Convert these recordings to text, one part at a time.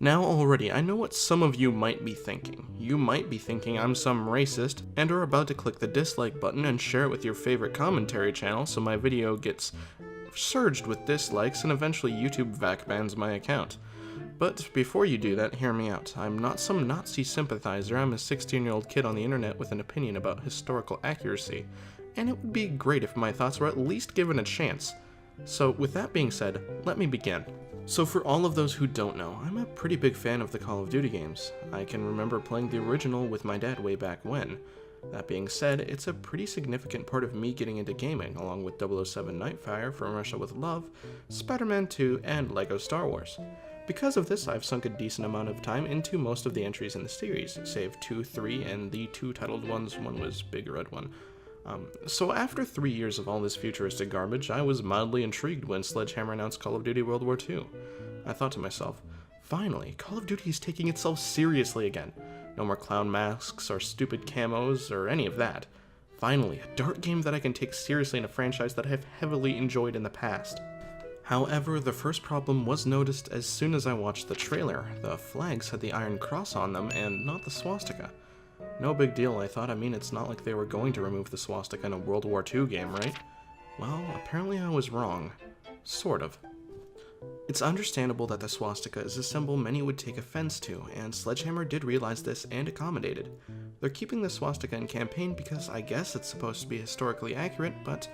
Now already, I know what some of you might be thinking. You might be thinking I'm some racist, and are about to click the dislike button and share it with your favorite commentary channel so my video gets surged with dislikes and eventually YouTube vac bans my account. But before you do that, hear me out. I'm not some Nazi sympathizer, I'm a 16-year-old kid on the internet with an opinion about historical accuracy, and it would be great if my thoughts were at least given a chance. So with that being said, let me begin. So for all of those who don't know, I'm a pretty big fan of the Call of Duty games. I can remember playing the original with my dad way back when. That being said, it's a pretty significant part of me getting into gaming, along with 007 Nightfire, From Russia with Love, Spider-Man 2, and LEGO Star Wars. Because of this, I've sunk a decent amount of time into most of the entries in the series, save 2, 3, and the 2 titled ones. One was Big Red One. So after 3 years of all this futuristic garbage, I was mildly intrigued when Sledgehammer announced Call of Duty World War II. I thought to myself, finally, Call of Duty is taking itself seriously again. No more clown masks or stupid camos or any of that. Finally, a dart game that I can take seriously in a franchise that I have heavily enjoyed in the past. However, the first problem was noticed as soon as I watched the trailer. The flags had the Iron Cross on them and not the swastika. No big deal, I thought. I mean, it's not like they were going to remove the swastika in a World War II game, right? Well, apparently I was wrong. Sort of. It's understandable that the swastika is a symbol many would take offense to, and Sledgehammer did realize this and accommodated. They're keeping the swastika in campaign because I guess it's supposed to be historically accurate, but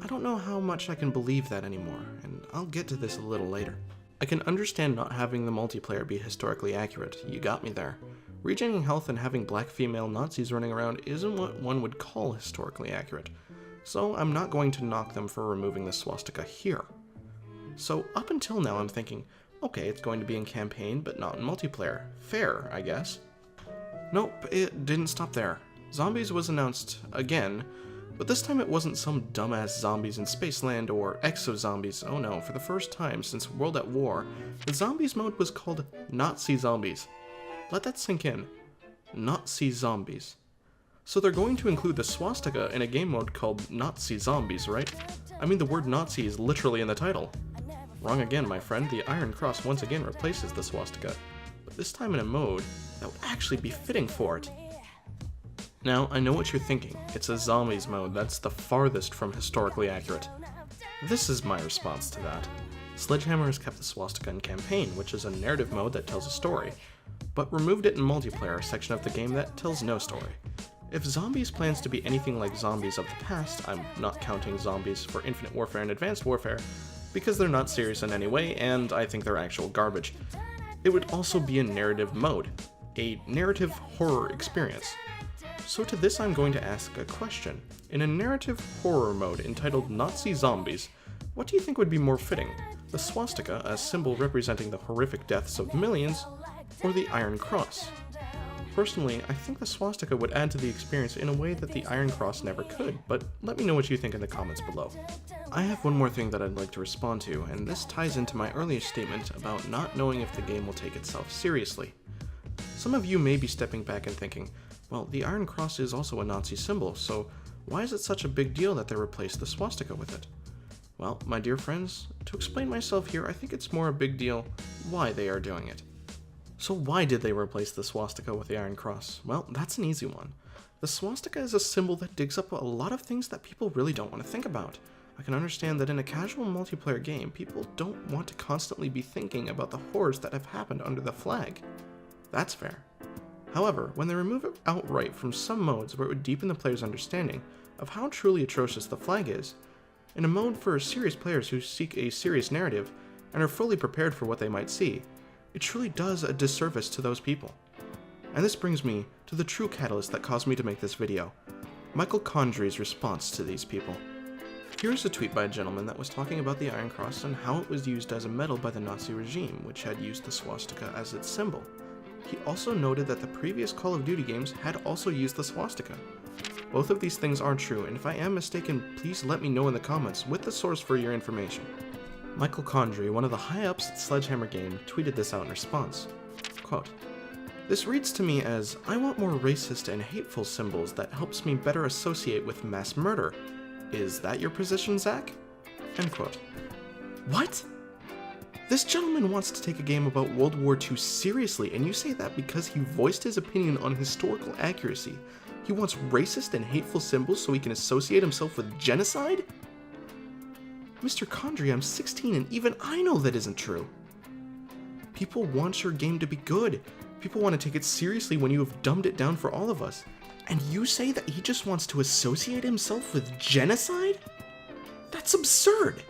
I don't know how much I can believe that anymore, and I'll get to this a little later. I can understand not having the multiplayer be historically accurate. You got me there. Regaining health and having black female Nazis running around isn't what one would call historically accurate, so I'm not going to knock them for removing the swastika here. So up until now I'm thinking, okay, it's going to be in campaign, but not in multiplayer. Fair, I guess. Nope, it didn't stop there. Zombies was announced again, but this time it wasn't some dumbass zombies in Spaceland or exo-zombies. Oh no, for the first time since World at War, the zombies mode was called Nazi Zombies. Let that sink in. Nazi Zombies. So they're going to include the swastika in a game mode called Nazi Zombies, right? I mean, the word Nazi is literally in the title. Wrong again, my friend. The Iron Cross once again replaces the swastika, but this time in a mode that would actually be fitting for it. Now, I know what you're thinking. It's a zombies mode that's the farthest from historically accurate. This is my response to that. Sledgehammer has kept the swastika in campaign, which is a narrative mode that tells a story, but removed it in multiplayer, a section of the game that tells no story. If Zombies plans to be anything like zombies of the past, I'm not counting zombies for Infinite Warfare and Advanced Warfare, because they're not serious in any way, and I think they're actual garbage. It would also be a narrative mode, a narrative horror experience. So to this I'm going to ask a question. In a narrative horror mode entitled Nazi Zombies, what do you think would be more fitting? The swastika, a symbol representing the horrific deaths of millions, or the Iron Cross? Personally, I think the swastika would add to the experience in a way that the Iron Cross never could, but let me know what you think in the comments below. I have one more thing that I'd like to respond to, and this ties into my earlier statement about not knowing if the game will take itself seriously. Some of you may be stepping back and thinking, well, the Iron Cross is also a Nazi symbol, so why is it such a big deal that they replaced the swastika with it? Well, my dear friends, to explain myself here, I think it's more a big deal why they are doing it. So why did they replace the swastika with the Iron Cross? Well, that's an easy one. The swastika is a symbol that digs up a lot of things that people really don't want to think about. I can understand that in a casual multiplayer game, people don't want to constantly be thinking about the horrors that have happened under the flag. That's fair. However, when they remove it outright from some modes where it would deepen the player's understanding of how truly atrocious the flag is, in a mode for serious players who seek a serious narrative and are fully prepared for what they might see, it truly does a disservice to those people. And this brings me to the true catalyst that caused me to make this video, Michael Condrey's response to these people. Here's a tweet by a gentleman that was talking about the Iron Cross and how it was used as a medal by the Nazi regime, which had used the swastika as its symbol. He also noted that the previous Call of Duty games had also used the swastika. Both of these things are true, and if I am mistaken, please let me know in the comments with the source for your information. Michael Condrey, one of the high-ups at Sledgehammer Game, tweeted this out in response. Quote, "This reads to me as, I want more racist and hateful symbols that helps me better associate with mass murder. Is that your position, Zach?" End quote. What? This gentleman wants to take a game about World War II seriously, and you say that because he voiced his opinion on historical accuracy. He wants racist and hateful symbols so he can associate himself with genocide? Mr. Condry, I'm 16 and even I know that isn't true. People want your game to be good. People want to take it seriously when you have dumbed it down for all of us. And you say that he just wants to associate himself with genocide? That's absurd!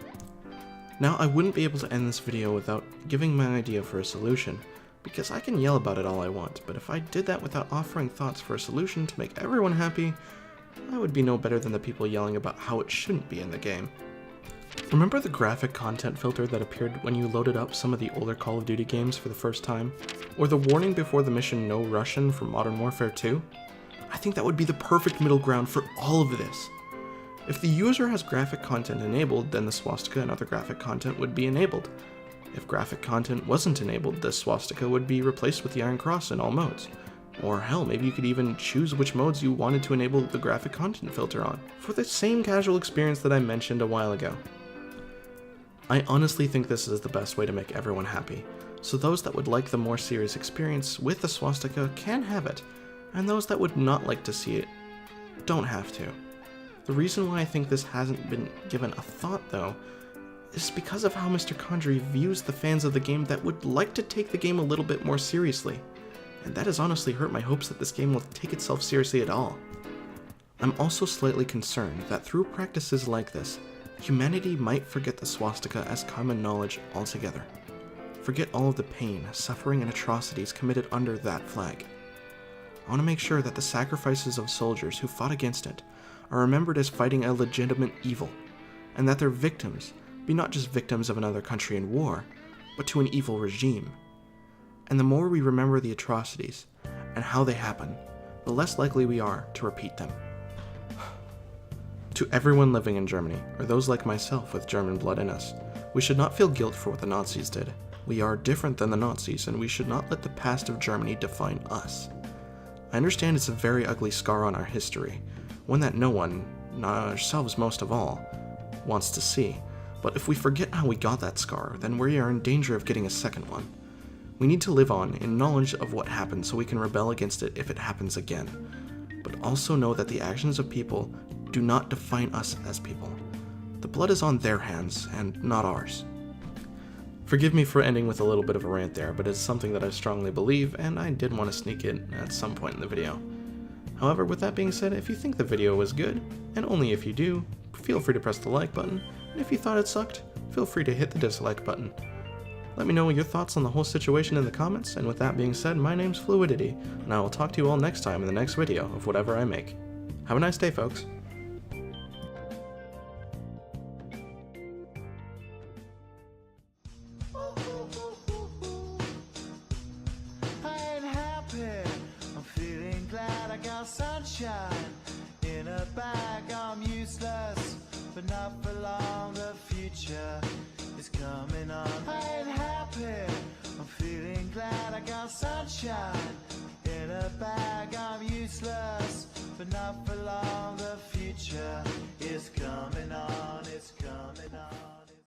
Now, I wouldn't be able to end this video without giving my idea for a solution, because I can yell about it all I want, but if I did that without offering thoughts for a solution to make everyone happy, I would be no better than the people yelling about how it shouldn't be in the game. Remember the graphic content filter that appeared when you loaded up some of the older Call of Duty games for the first time? Or the warning before the mission No Russian from Modern Warfare 2? I think that would be the perfect middle ground for all of this. If the user has graphic content enabled, then the swastika and other graphic content would be enabled. If graphic content wasn't enabled, the swastika would be replaced with the Iron Cross in all modes. Or hell, maybe you could even choose which modes you wanted to enable the graphic content filter on, for the same casual experience that I mentioned a while ago. I honestly think this is the best way to make everyone happy, so those that would like the more serious experience with the swastika can have it, and those that would not like to see it don't have to. The reason why I think this hasn't been given a thought, though, is because of how Mr. Condry views the fans of the game that would like to take the game a little bit more seriously, and that has honestly hurt my hopes that this game will take itself seriously at all. I'm also slightly concerned that through practices like this, humanity might forget the swastika as common knowledge altogether. Forget all of the pain, suffering, and atrocities committed under that flag. I want to make sure that the sacrifices of soldiers who fought against it are remembered as fighting a legitimate evil, and that their victims be not just victims of another country in war, but to an evil regime. And the more we remember the atrocities and how they happen, the less likely we are to repeat them. To everyone living in Germany, or those like myself with German blood in us, we should not feel guilt for what the Nazis did. We are different than the Nazis, and we should not let the past of Germany define us. I understand it's a very ugly scar on our history, one that no one, not ourselves most of all, wants to see. But if we forget how we got that scar, then we are in danger of getting a second one. We need to live on in knowledge of what happened so we can rebel against it if it happens again. But also know that the actions of people do not define us as people. The blood is on their hands and not ours. Forgive me for ending with a little bit of a rant there, but it's something that I strongly believe, and I did want to sneak it at some point in the video. However, with that being said, if you think the video was good, and only if you do, feel free to press the like button, and if you thought it sucked, feel free to hit the dislike button. Let me know your thoughts on the whole situation in the comments, and with that being said, my name's Fluidity, and I will talk to you all next time in the next video of whatever I make. Have a nice day, folks. Sunshine in a bag, I'm useless, but not for long. The future is coming on. I ain't happy, I'm feeling glad. I got sunshine in a bag, I'm useless, but not for long. The future is coming.